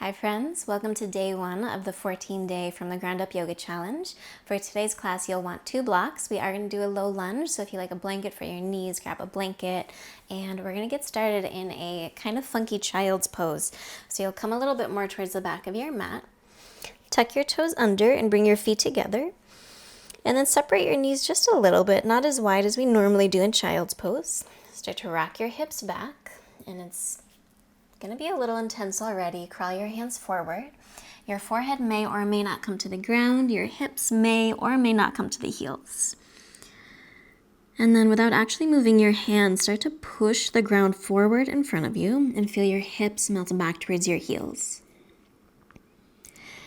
Hi friends, welcome to day 1 of the 14-day From the Ground Up Yoga Challenge. For today's class, you'll want 2 blocks. We are going to do a low lunge, so if you like a blanket for your knees, grab a blanket. And we're going to get started in a kind of funky child's pose. So you'll come a little bit more towards the back of your mat. Tuck your toes under and bring your feet together. And then separate your knees just a little bit, not as wide as we normally do in child's pose. Start to rock your hips back, and it's going to be a little intense already. Crawl your hands forward. Your forehead may or may not come to the ground. Your hips may or may not come to the heels. And then without actually moving your hands, start to push the ground forward in front of you and feel your hips melt back towards your heels.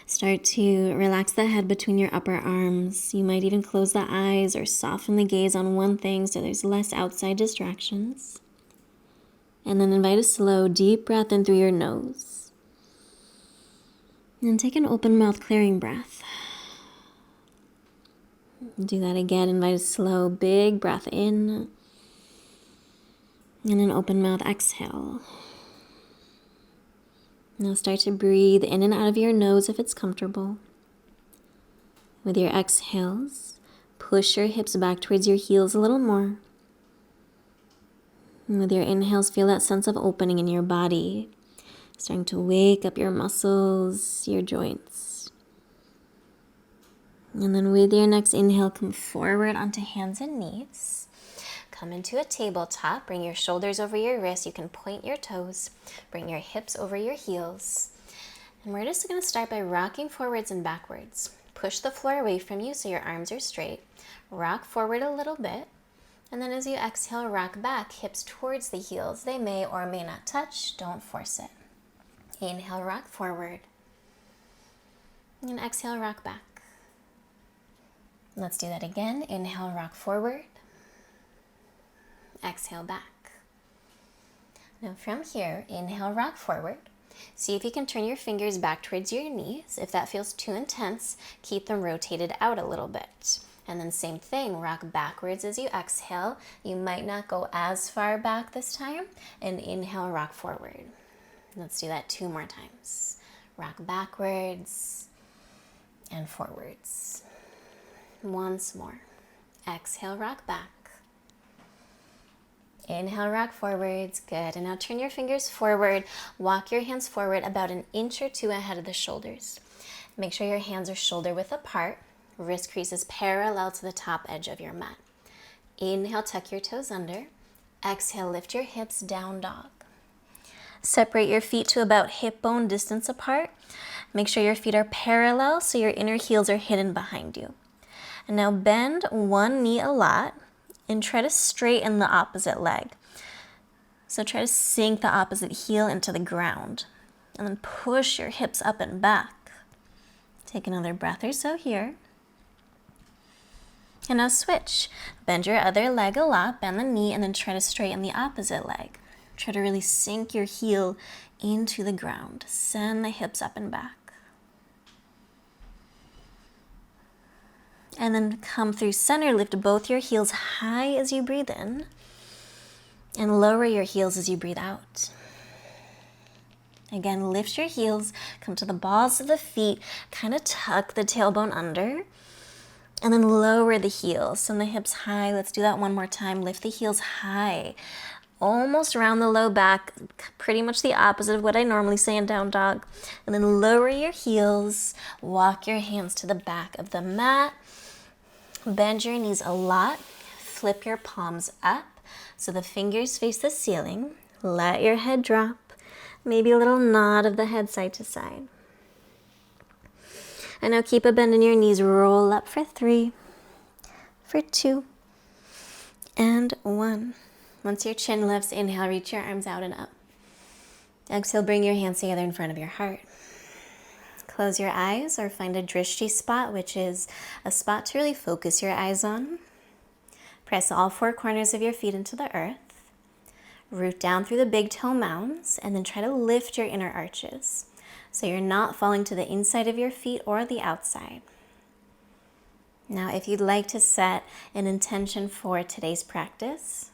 Start to relax the head between your upper arms. You might even close the eyes or soften the gaze on one thing so there's less outside distractions. And then invite a slow, deep breath in through your nose. And take an open mouth clearing breath. Do that again. Invite a slow, big breath in. And an open mouth exhale. Now start to breathe in and out of your nose if it's comfortable. With your exhales, push your hips back towards your heels a little more. And with your inhales, feel that sense of opening in your body, starting to wake up your muscles, your joints. And then with your next inhale, come forward onto hands and knees. Come into a tabletop. Bring your shoulders over your wrists. You can point your toes. Bring your hips over your heels. And we're just going to start by rocking forwards and backwards. Push the floor away from you so your arms are straight. Rock forward a little bit. And then as you exhale, rock back, hips towards the heels. They may or may not touch. Don't force it. Inhale, rock forward. And exhale, rock back. Let's do that again. Inhale, rock forward. Exhale, back. Now from here, inhale, rock forward. See if you can turn your fingers back towards your knees. If that feels too intense, keep them rotated out a little bit. And then same thing, rock backwards as you exhale. You might not go as far back this time. And inhale, rock forward. Let's do that 2 more times. Rock backwards and forwards. Once more. Exhale, rock back. Inhale, rock forwards. Good. And now turn your fingers forward. Walk your hands forward about 1 inch or 2 ahead of the shoulders. Make sure your hands are shoulder width apart. Wrist creases parallel to the top edge of your mat. Inhale, tuck your toes under. Exhale, lift your hips, down dog. Separate your feet to about hip bone distance apart. Make sure your feet are parallel so your inner heels are hidden behind you. And now bend one knee a lot and try to straighten the opposite leg. So try to sink the opposite heel into the ground. And then push your hips up and back. Take another breath or so here. And now switch. Bend your other leg a lot, bend the knee, and then try to straighten the opposite leg. Try to really sink your heel into the ground. Send the hips up and back. And then come through center, lift both your heels high as you breathe in, and lower your heels as you breathe out. Again, lift your heels, come to the balls of the feet, kind of tuck the tailbone under, and then lower the heels. Send the hips high. Let's do that one more time. Lift the heels high, almost around the low back, pretty much the opposite of what I normally say in down dog. And then lower your heels, walk your hands to the back of the mat, bend your knees a lot, flip your palms up so the fingers face the ceiling. Let your head drop, maybe a little nod of the head side to side. And now keep a bend in your knees. Roll up for 3, for 2, and 1. Once your chin lifts, inhale, reach your arms out and up. Exhale, bring your hands together in front of your heart. Close your eyes or find a drishti spot, which is a spot to really focus your eyes on. Press all 4 corners of your feet into the earth. Root down through the big toe mounds, and then try to lift your inner arches. So you're not falling to the inside of your feet or the outside. Now, if you'd like to set an intention for today's practice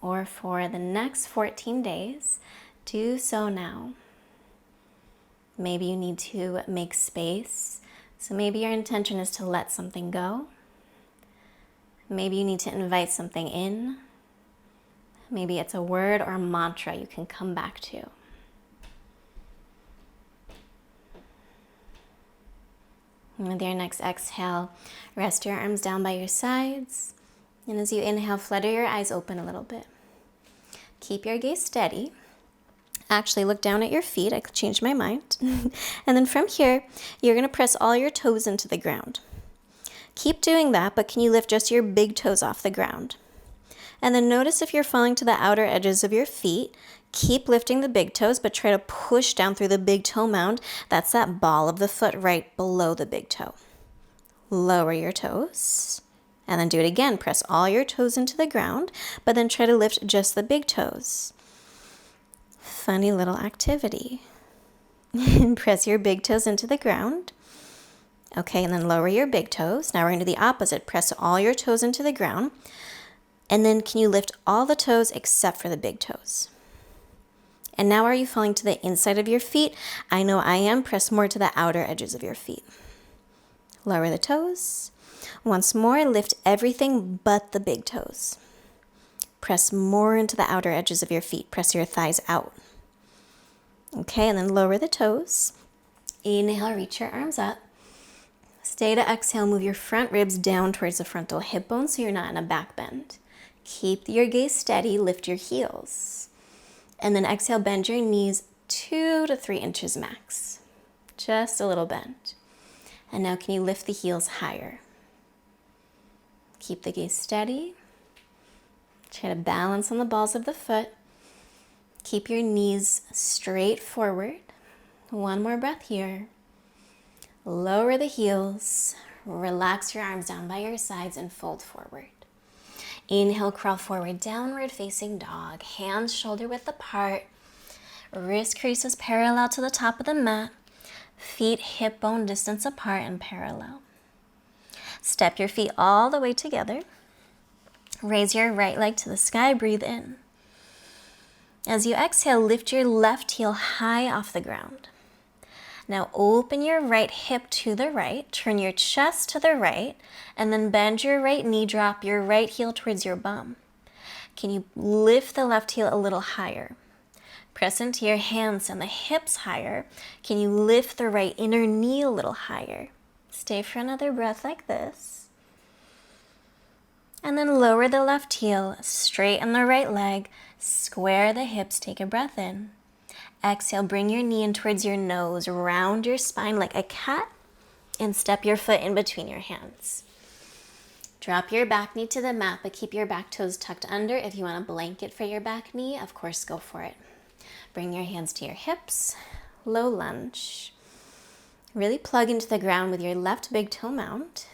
or for the next 14 days, do so now. Maybe you need to make space. So maybe your intention is to let something go. Maybe you need to invite something in. Maybe it's a word or a mantra you can come back to. And with your next exhale, rest your arms down by your sides. And as you inhale, flutter your eyes open a little bit. Keep your gaze steady. Actually, look down at your feet. I changed my mind. And then from here, you're going to press all your toes into the ground. Keep doing that, but can you lift just your big toes off the ground? And then notice if you're falling to the outer edges of your feet. Keep lifting the big toes, but try to push down through the big toe mound. That's that ball of the foot right below the big toe. Lower your toes. And then do it again. Press all your toes into the ground, but then try to lift just the big toes. Funny little activity. Press your big toes into the ground. Okay, and then lower your big toes. Now we're going to do the opposite. Press all your toes into the ground. And then can you lift all the toes except for the big toes? And now are you falling to the inside of your feet? I know I am. Press more to the outer edges of your feet. Lower the toes. Once more, lift everything but the big toes. Press more into the outer edges of your feet. Press your thighs out. Okay, and then lower the toes. Inhale, reach your arms up. Stay to exhale, move your front ribs down towards the frontal hip bone so you're not in a back bend. Keep your gaze steady, lift your heels. And then exhale, bend your knees 2 to 3 inches max. Just a little bend. And now can you lift the heels higher? Keep the gaze steady. Try to balance on the balls of the foot. Keep your knees straight forward. One more breath here. Lower the heels. Relax your arms down by your sides and fold forward. Inhale, crawl forward, downward facing dog. Hands shoulder width apart. Wrist creases parallel to the top of the mat. Feet hip bone distance apart and parallel. Step your feet all the way together. Raise your right leg to the sky. Breathe in. As you exhale, lift your left heel high off the ground. Now open your right hip to the right, turn your chest to the right, and then bend your right knee, drop your right heel towards your bum. Can you lift the left heel a little higher? Press into your hands and the hips higher. Can you lift the right inner knee a little higher? Stay for another breath like this. And then lower the left heel, straighten the right leg, square the hips, take a breath in. Exhale, bring your knee in towards your nose, round your spine like a cat, and step your foot in between your hands. Drop your back knee to the mat, but keep your back toes tucked under. If you want a blanket for your back knee, of course, go for it. Bring your hands to your hips, low lunge. Really plug into the ground with your left big toe mound.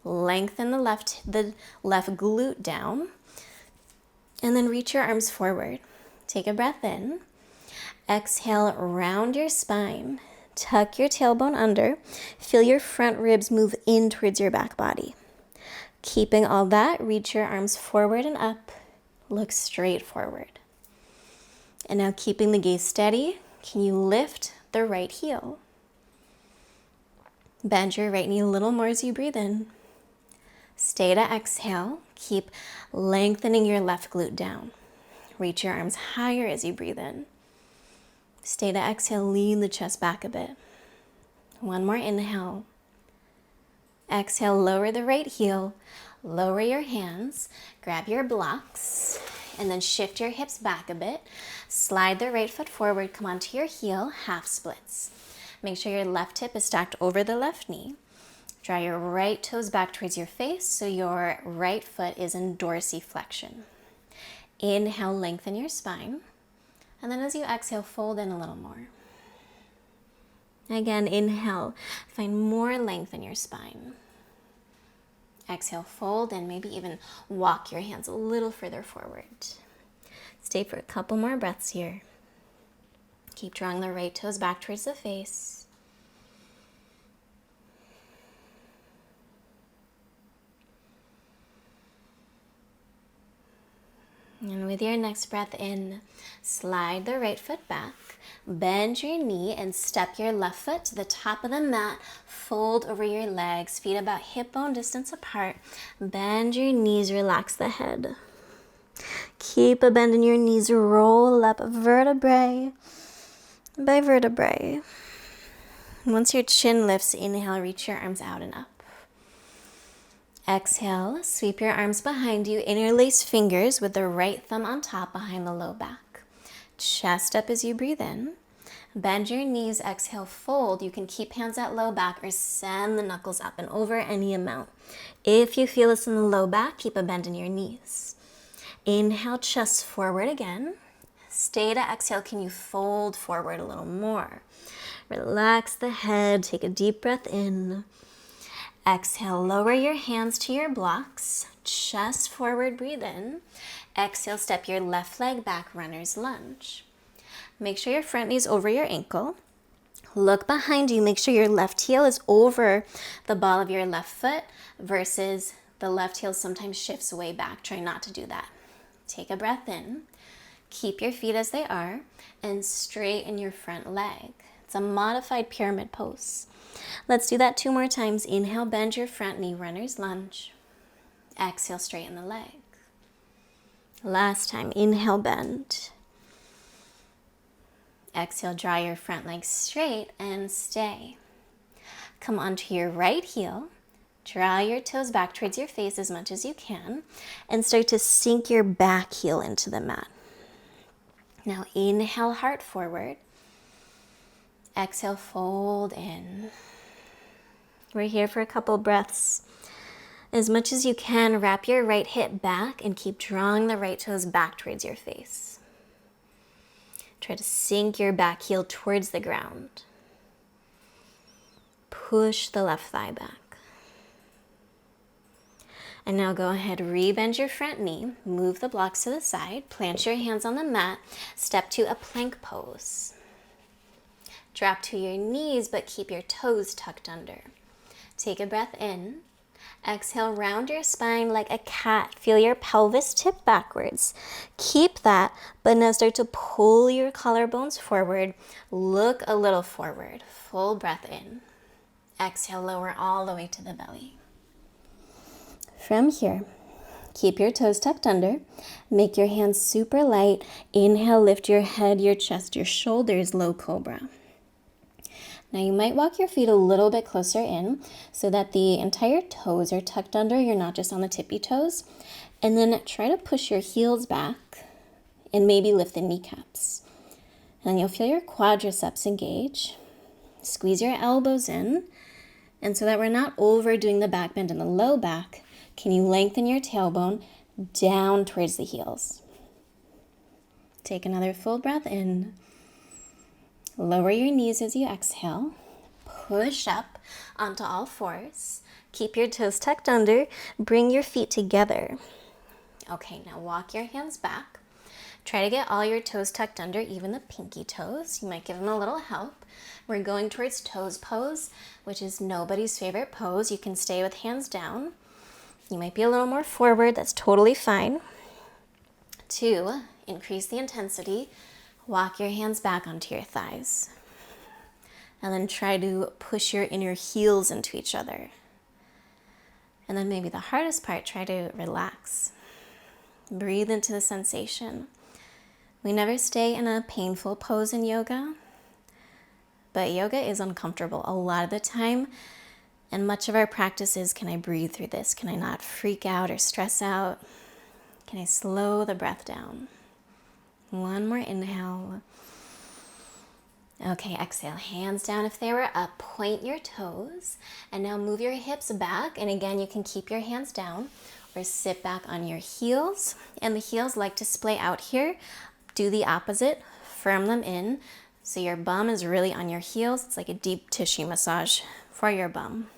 Lengthen the left glute down, and then reach your arms forward. Take a breath in. Exhale, round your spine. Tuck your tailbone under. Feel your front ribs move in towards your back body. Keeping all that, reach your arms forward and up. Look straight forward. And now keeping the gaze steady, can you lift the right heel? Bend your right knee a little more as you breathe in. Stay to exhale. Keep lengthening your left glute down. Reach your arms higher as you breathe in. Stay to exhale, lean the chest back a bit. One more inhale. Exhale, lower the right heel, lower your hands, grab your blocks, and then shift your hips back a bit. Slide the right foot forward, come onto your heel, half splits. Make sure your left hip is stacked over the left knee. Draw your right toes back towards your face so your right foot is in dorsiflexion. Inhale, lengthen your spine. And then as you exhale, fold in a little more. Again, inhale, find more length in your spine. Exhale, fold, and maybe even walk your hands a little further forward. Stay for a couple more breaths here. Keep drawing the right toes back towards the face. And with your next breath in, slide the right foot back, bend your knee and step your left foot to the top of the mat, fold over your legs, feet about hip bone distance apart, bend your knees, relax the head. Keep a bend in your knees, roll up vertebrae by vertebrae. Once your chin lifts, inhale, reach your arms out and up. Exhale, sweep your arms behind you, interlace fingers with the right thumb on top behind the low back. Chest up as you breathe in. Bend your knees, exhale, fold. You can keep hands at low back or send the knuckles up and over any amount. If you feel this in the low back, keep a bend in your knees. Inhale, chest forward again. Stay to exhale. Can you fold forward a little more? Relax the head, take a deep breath in. Exhale, lower your hands to your blocks, chest forward, breathe in. Exhale, step your left leg back, runner's lunge. Make sure your front knee is over your ankle. Look behind you, make sure your left heel is over the ball of your left foot versus the left heel sometimes shifts way back. Try not to do that. Take a breath in, keep your feet as they are, and straighten your front leg. It's a modified pyramid pose. Let's do that 2 more times. Inhale, bend your front knee, runner's lunge. Exhale, straighten the leg. Last time, inhale, bend. Exhale, draw your front leg straight and stay. Come onto your right heel. Draw your toes back towards your face as much as you can and start to sink your back heel into the mat. Now inhale, heart forward. Exhale, fold in. We're here for a couple breaths. As much as you can, wrap your right hip back and keep drawing the right toes back towards your face. Try to sink your back heel towards the ground. Push the left thigh back. And now go ahead, rebend your front knee, move the blocks to the side, plant your hands on the mat, step to a plank pose. Drop to your knees, but keep your toes tucked under. Take a breath in. Exhale, round your spine like a cat. Feel your pelvis tip backwards. Keep that, but now start to pull your collarbones forward. Look a little forward. Full breath in. Exhale, lower all the way to the belly. From here, keep your toes tucked under. Make your hands super light. Inhale, lift your head, your chest, your shoulders, low cobra. Now you might walk your feet a little bit closer in so that the entire toes are tucked under. You're not just on the tippy toes. And then try to push your heels back and maybe lift the kneecaps. And you'll feel your quadriceps engage. Squeeze your elbows in. And so that we're not overdoing the back bend in the low back, can you lengthen your tailbone down towards the heels? Take another full breath in. Lower your knees as you exhale. Push up onto all fours. Keep your toes tucked under. Bring your feet together. Okay, now walk your hands back. Try to get all your toes tucked under, even the pinky toes. You might give them a little help. We're going towards toes pose, which is nobody's favorite pose. You can stay with hands down. You might be a little more forward. That's totally fine. 2, increase the intensity. Walk your hands back onto your thighs. And then try to push your inner heels into each other. And then maybe the hardest part, try to relax. Breathe into the sensation. We never stay in a painful pose in yoga, but yoga is uncomfortable a lot of the time. And much of our practice is, can I breathe through this? Can I not freak out or stress out? Can I slow the breath down? 1 more inhale. Okay, exhale, hands down if they were up, point your toes, and now move your hips back. And again, you can keep your hands down or sit back on your heels. And the heels like to splay out here. Do the opposite, firm them in. So your bum is really on your heels. It's like a deep tissue massage for your bum.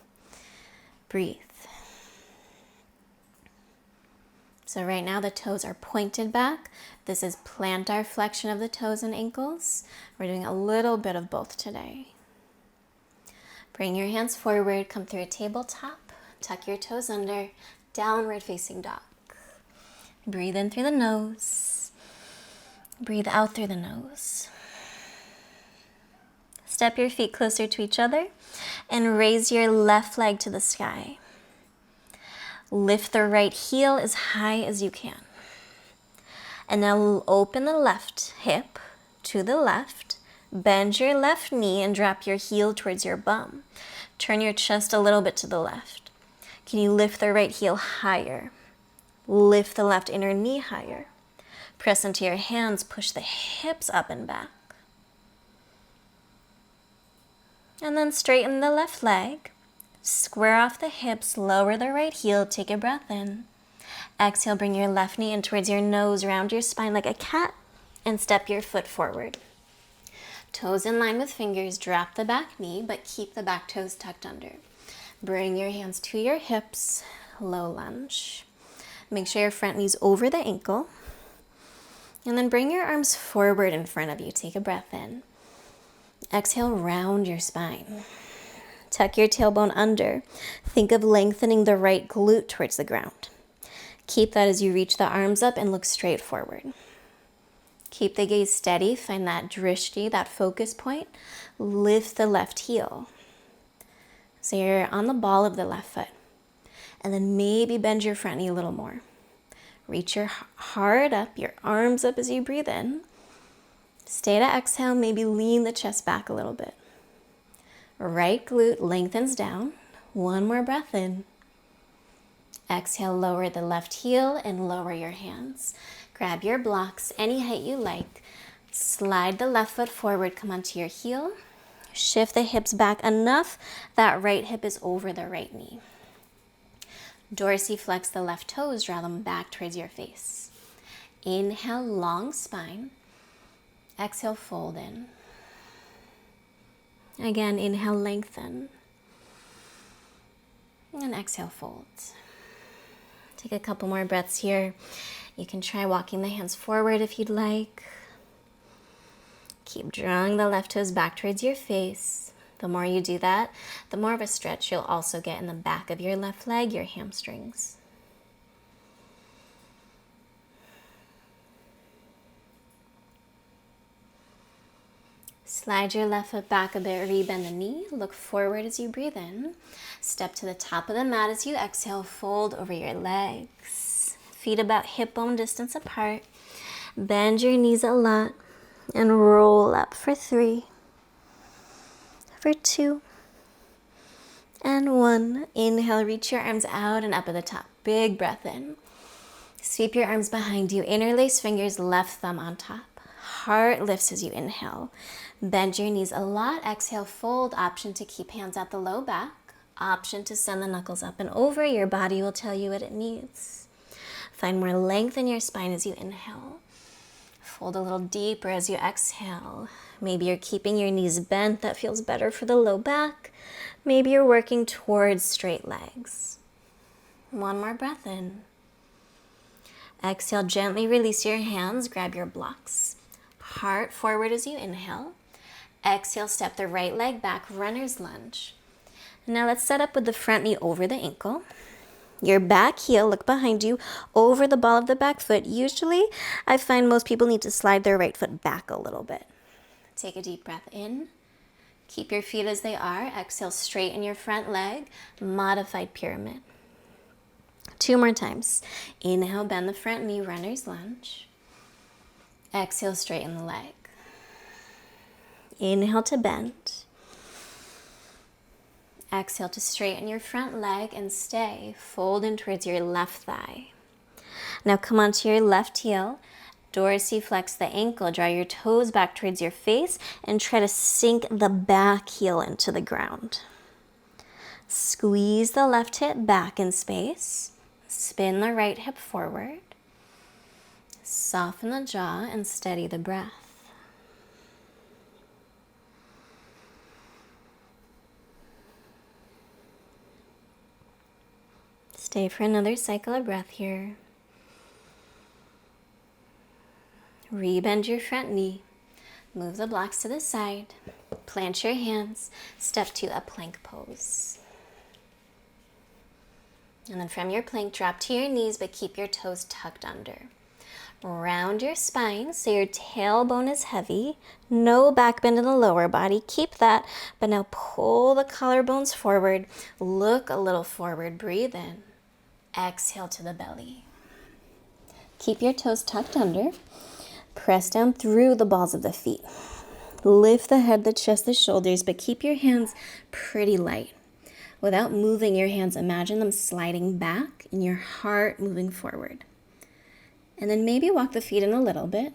Breathe. So right now the toes are pointed back. This is plantar flexion of the toes and ankles. We're doing a little bit of both today. Bring your hands forward, come through a tabletop, tuck your toes under, downward facing dog. Breathe in through the nose. Breathe out through the nose. Step your feet closer to each other and raise your left leg to the sky. Lift the right heel as high as you can. And now open the left hip to the left. Bend your left knee and drop your heel towards your bum. Turn your chest a little bit to the left. Can you lift the right heel higher? Lift the left inner knee higher. Press into your hands, push the hips up and back. And then straighten the left leg. Square off the hips, lower the right heel, take a breath in. Exhale, bring your left knee in towards your nose, round your spine like a cat, and step your foot forward. Toes in line with fingers, drop the back knee, but keep the back toes tucked under. Bring your hands to your hips, low lunge. Make sure your front knee's over the ankle. And then bring your arms forward in front of you. Take a breath in. Exhale, round your spine. Tuck your tailbone under. Think of lengthening the right glute towards the ground. Keep that as you reach the arms up and look straight forward. Keep the gaze steady. Find that drishti, that focus point. Lift the left heel. So you're on the ball of the left foot. And then maybe bend your front knee a little more. Reach your heart up, your arms up as you breathe in. Stay to exhale, maybe lean the chest back a little bit. Right glute lengthens down. One more breath in. Exhale, lower the left heel and lower your hands. Grab your blocks, any height you like. Slide the left foot forward, come onto your heel. Shift the hips back enough that right hip is over the right knee. Dorsiflex the left toes, draw them back towards your face. Inhale, long spine. Exhale, fold in. Again, inhale, lengthen. And exhale, fold. Take a couple more breaths here. You can try walking the hands forward if you'd like. Keep drawing the left toes back towards your face. The more you do that, the more of a stretch you'll also get in the back of your left leg, your hamstrings. Slide your left foot back a bit, rebend the knee, look forward as you breathe in. Step to the top of the mat as you exhale, fold over your legs. Feet about hip bone distance apart. Bend your knees a lot and roll up for 3, for 2, and 1. Inhale, reach your arms out and up at the top. Big breath in. Sweep your arms behind you, interlace fingers, left thumb on top. Heart lifts as you inhale. Bend your knees a lot. Exhale, fold. Option to keep hands at the low back. Option to send the knuckles up and over. Your body will tell you what it needs. Find more length in your spine as you inhale. Fold a little deeper as you exhale. Maybe you're keeping your knees bent. That feels better for the low back. Maybe you're working towards straight legs. One more breath in. Exhale, gently release your hands. Grab your blocks. Heart forward as you inhale. Exhale, step the right leg back, runner's lunge. Now let's set up with the front knee over the ankle. Your back heel, look behind you, over the ball of the back foot. Usually, I find most people need to slide their right foot back a little bit. Take a deep breath in. Keep your feet as they are. Exhale, straighten your front leg, modified pyramid. 2 more times. Inhale, bend the front knee, runner's lunge. Exhale, straighten the leg. Inhale to bend. Exhale to straighten your front leg and stay. Fold in towards your left thigh. Now come onto your left heel. Dorsiflex the ankle. Draw your toes back towards your face and try to sink the back heel into the ground. Squeeze the left hip back in space. Spin the right hip forward. Soften the jaw and steady the breath. Stay for another cycle of breath here. Rebend your front knee. Move the blocks to the side. Plant your hands. Step to a plank pose. And then from your plank, drop to your knees, but keep your toes tucked under. Round your spine so your tailbone is heavy. No back bend in the lower body. Keep that, but now pull the collarbones forward. Look a little forward. Breathe in. Exhale to the belly. Keep your toes tucked under. Press down through the balls of the feet. Lift the head, the chest, the shoulders, but keep your hands pretty light. Without moving your hands, imagine them sliding back and your heart moving forward. And then maybe walk the feet in a little bit.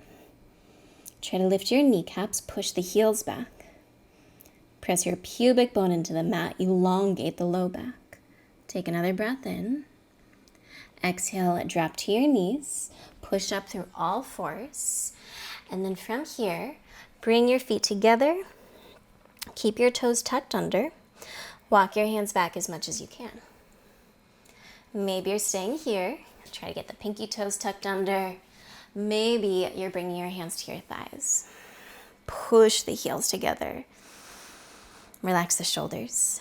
Try to lift your kneecaps, push the heels back. Press your pubic bone into the mat, elongate the low back. Take another breath in. Exhale, drop to your knees, push up through all fours. And then from here, bring your feet together. Keep your toes tucked under. Walk your hands back as much as you can. Maybe you're staying here. Try to get the pinky toes tucked under. Maybe you're bringing your hands to your thighs. Push the heels together. Relax the shoulders.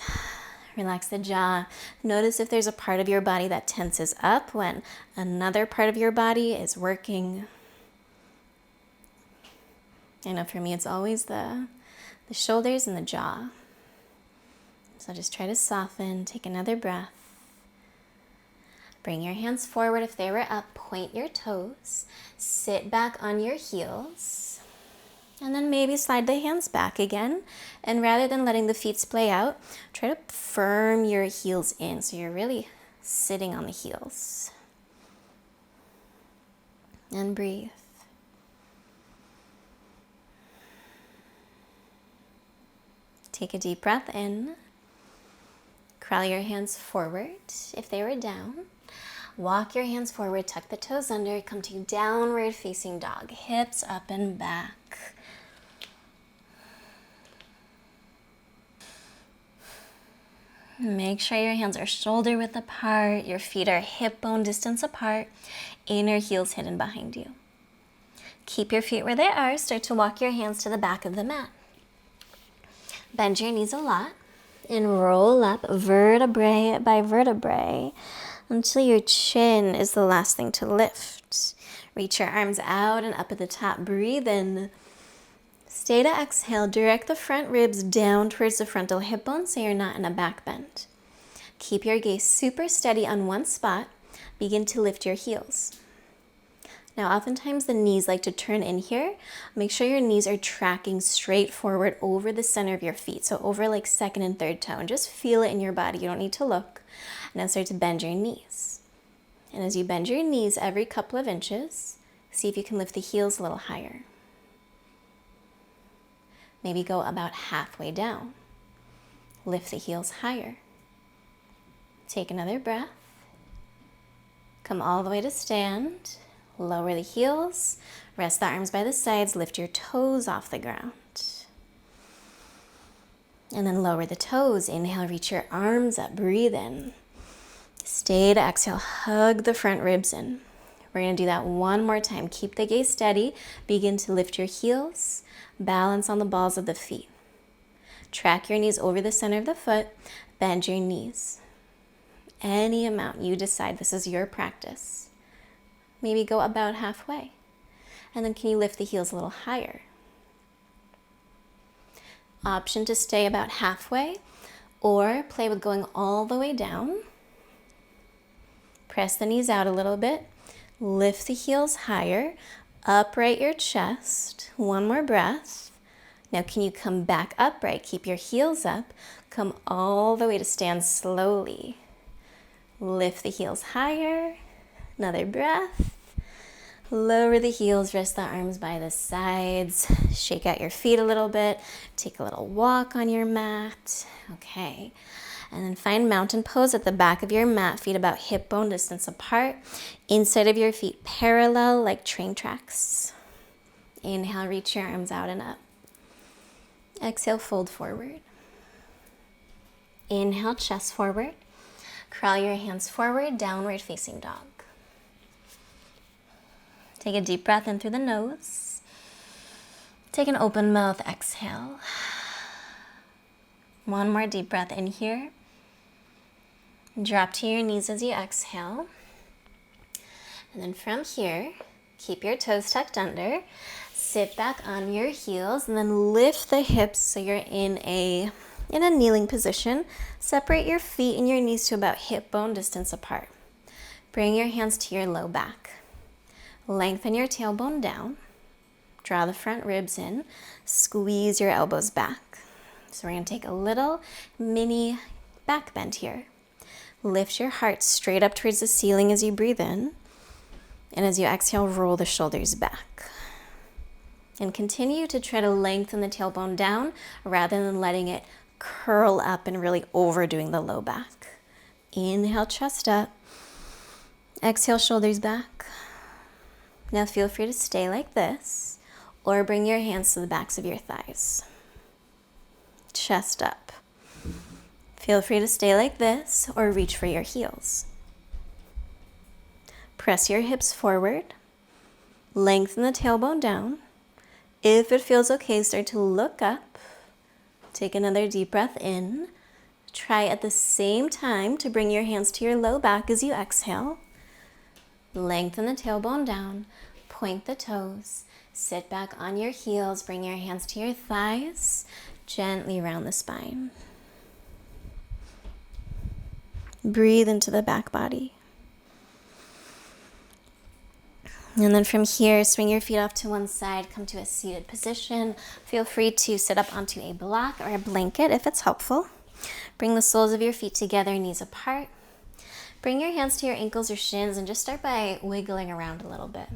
Relax the jaw. Notice if there's a part of your body that tenses up when another part of your body is working. I know for me it's always the shoulders and the jaw. So just try to soften. Take another breath. Bring your hands forward if they were up. Point your toes. Sit back on your heels. And then maybe slide the hands back again. And rather than letting the feet splay out, try to firm your heels in so you're really sitting on the heels. And breathe. Take a deep breath in. Crawl your hands forward if they were down. Walk your hands forward, tuck the toes under, come to downward facing dog. Hips up and back. Make sure your hands are shoulder width apart, your feet are hip bone distance apart, inner heels hidden behind you. Keep your feet where they are, start to walk your hands to the back of the mat. Bend your knees a lot and roll up vertebrae by vertebrae until your chin is the last thing to lift. Reach your arms out and up at the top. Breathe in. Stay to exhale. Direct the front ribs down towards the frontal hip bone so you're not in a back bend. Keep your gaze super steady on one spot. Begin to lift your heels. Now, oftentimes the knees like to turn in here. Make sure your knees are tracking straight forward over the center of your feet. So over like second and third toe. And just feel it in your body. You don't need to look. Now start to bend your knees. And as you bend your knees every couple of inches, see if you can lift the heels a little higher. Maybe go about halfway down. Lift the heels higher. Take another breath. Come all the way to stand. Lower the heels, rest the arms by the sides, lift your toes off the ground. And then lower the toes. Inhale, reach your arms up, breathe in. Stay to exhale, hug the front ribs in. We're gonna do that one more time. Keep the gaze steady, begin to lift your heels, balance on the balls of the feet. Track your knees over the center of the foot, bend your knees. Any amount you decide, this is your practice. Maybe go about halfway. And then can you lift the heels a little higher? Option to stay about halfway or play with going all the way down. Press the knees out a little bit. Lift the heels higher. Upright your chest. One more breath. Now can you come back upright? Keep your heels up. Come all the way to stand slowly. Lift the heels higher. Another breath. Lower the heels, rest the arms by the sides. Shake out your feet a little bit. Take a little walk on your mat. Okay. And then find mountain pose at the back of your mat, feet about hip bone distance apart. Inside of your feet parallel like train tracks. Inhale, reach your arms out and up. Exhale, fold forward. Inhale, chest forward. Crawl your hands forward, downward facing dog. Take a deep breath in through the nose. Take an open mouth, exhale. One more deep breath in here. Drop to your knees as you exhale. And then from here, keep your toes tucked under. Sit back on your heels and then lift the hips so you're in a kneeling position. Separate your feet and your knees to about hip bone distance apart. Bring your hands to your low back. Lengthen your tailbone down. Draw the front ribs in. Squeeze your elbows back. So we're going to take a little mini back bend here. Lift your heart straight up towards the ceiling as you breathe in. And as you exhale, roll the shoulders back. And continue to try to lengthen the tailbone down rather than letting it curl up and really overdoing the low back. Inhale, chest up. Exhale, shoulders back. Now feel free to stay like this or bring your hands to the backs of your thighs. Chest up. Feel free to stay like this or reach for your heels. Press your hips forward. Lengthen the tailbone down. If it feels okay, start to look up. Take another deep breath in. Try at the same time to bring your hands to your low back as you exhale. Lengthen the tailbone down. Point the toes. Sit back on your heels. Bring your hands to your thighs. Gently round the spine. Breathe into the back body. And then from here, swing your feet off to one side, come to a seated position. Feel free to sit up onto a block or a blanket if it's helpful. Bring the soles of your feet together, knees apart. Bring your hands to your ankles or shins and just start by wiggling around a little bit.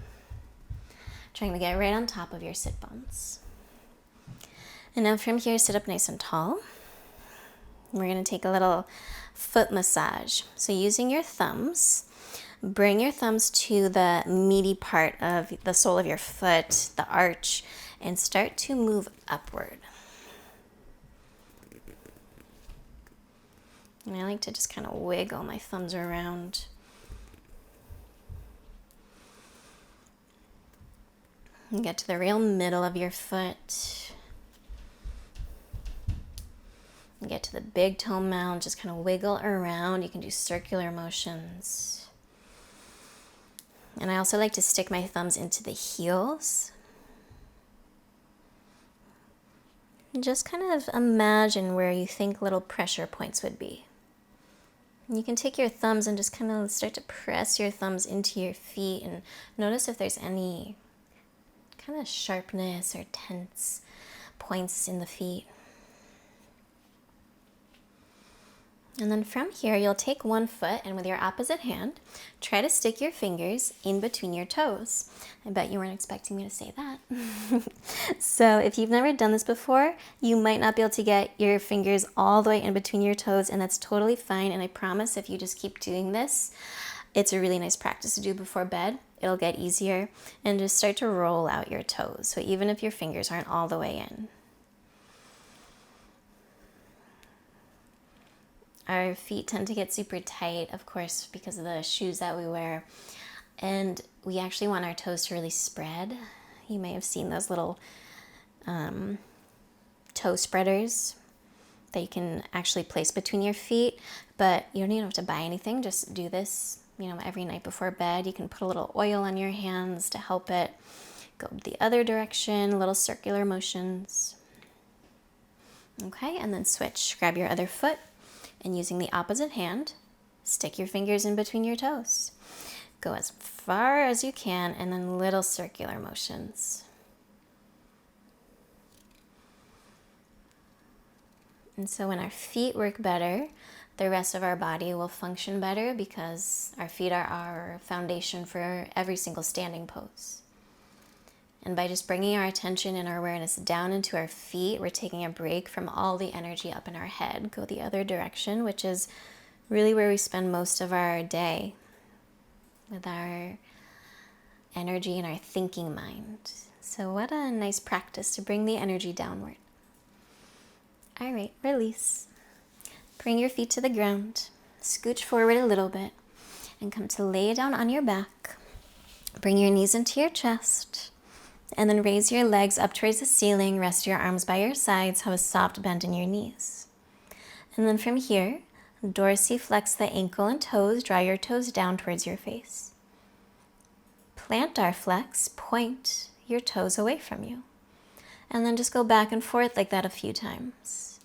Trying to get right on top of your sit bones. And now from here, sit up nice and tall. We're going to take a little foot massage. So using your thumbs, bring your thumbs to the meaty part of the sole of your foot, the arch, and start to move upward. And I like to just kind of wiggle my thumbs around. And get to the real middle of your foot. And get to the big toe mound, just kind of wiggle around. You can do circular motions. And I also like to stick my thumbs into the heels. And just kind of imagine where you think little pressure points would be. And you can take your thumbs and just kind of start to press your thumbs into your feet and notice if there's any kind of sharpness or tense points in the feet. And then from here, you'll take one foot and with your opposite hand, try to stick your fingers in between your toes. I bet you weren't expecting me to say that. So if you've never done this before, you might not be able to get your fingers all the way in between your toes, and that's totally fine. And I promise if you just keep doing this, it's a really nice practice to do before bed. It'll get easier, and just start to roll out your toes. So even if your fingers aren't all the way in. Our feet tend to get super tight, of course, because of the shoes that we wear. And we actually want our toes to really spread. You may have seen those little toe spreaders that you can actually place between your feet. But you don't even have to buy anything. Just do this, every night before bed. You can put a little oil on your hands to help it go the other direction, little circular motions. Okay, and then switch. Grab your other foot. And using the opposite hand, stick your fingers in between your toes. Go as far as you can, and then little circular motions. And so when our feet work better, the rest of our body will function better because our feet are our foundation for every single standing pose. And by just bringing our attention and our awareness down into our feet, we're taking a break from all the energy up in our head. Go the other direction, which is really where we spend most of our day with our energy and our thinking mind. So what a nice practice to bring the energy downward. All right, release. Bring your feet to the ground. Scooch forward a little bit and come to lay down on your back. Bring your knees into your chest. And then raise your legs up towards the ceiling. Rest your arms by your sides. Have a soft bend in your knees. And then from here, Dorsiflex the ankle and toes, draw your toes down towards your face. Plantar flex, point your toes away from you. And then just go back and forth like that a few times.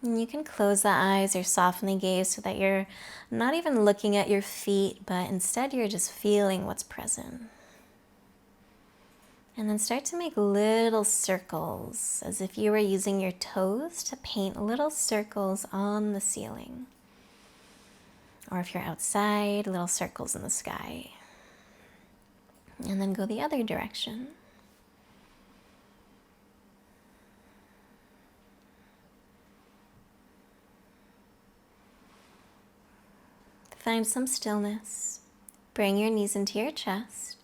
And you can close the eyes or soften the gaze so that you're not even looking at your feet, but instead you're just feeling what's present. And then start to make little circles, as if you were using your toes to paint little circles on the ceiling. Or if you're outside, little circles in the sky. And then go the other direction. Find some stillness. Bring your knees into your chest.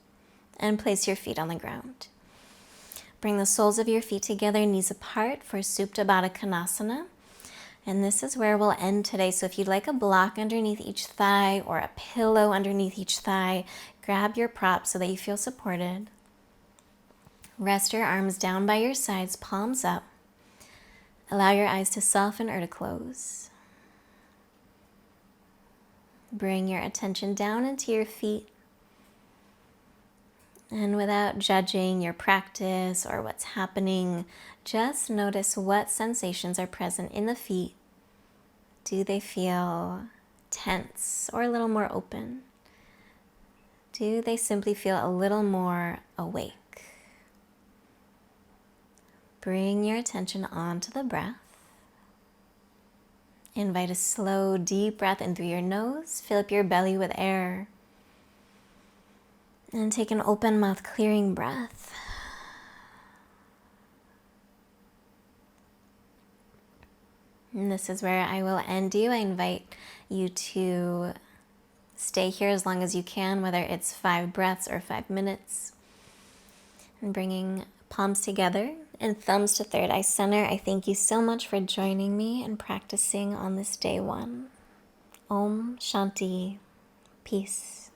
And place your feet on the ground. Bring the soles of your feet together, knees apart for Supta Baddha Konasana. And this is where we'll end today. So if you'd like a block underneath each thigh or a pillow underneath each thigh, grab your prop so that you feel supported. Rest your arms down by your sides, palms up. Allow your eyes to soften or to close. Bring your attention down into your feet. And without judging your practice or what's happening, just notice what sensations are present in the feet. Do they feel tense or a little more open? Do they simply feel a little more awake? Bring your attention onto the breath. Invite a slow, deep breath in through your nose. Fill up your belly with air. And take an open mouth, clearing breath. And this is where I will end you. I invite you to stay here as long as you can, whether it's 5 breaths or 5 minutes. And bringing palms together and thumbs to third eye center. I thank you so much for joining me and practicing on this day 1. Om Shanti. Peace.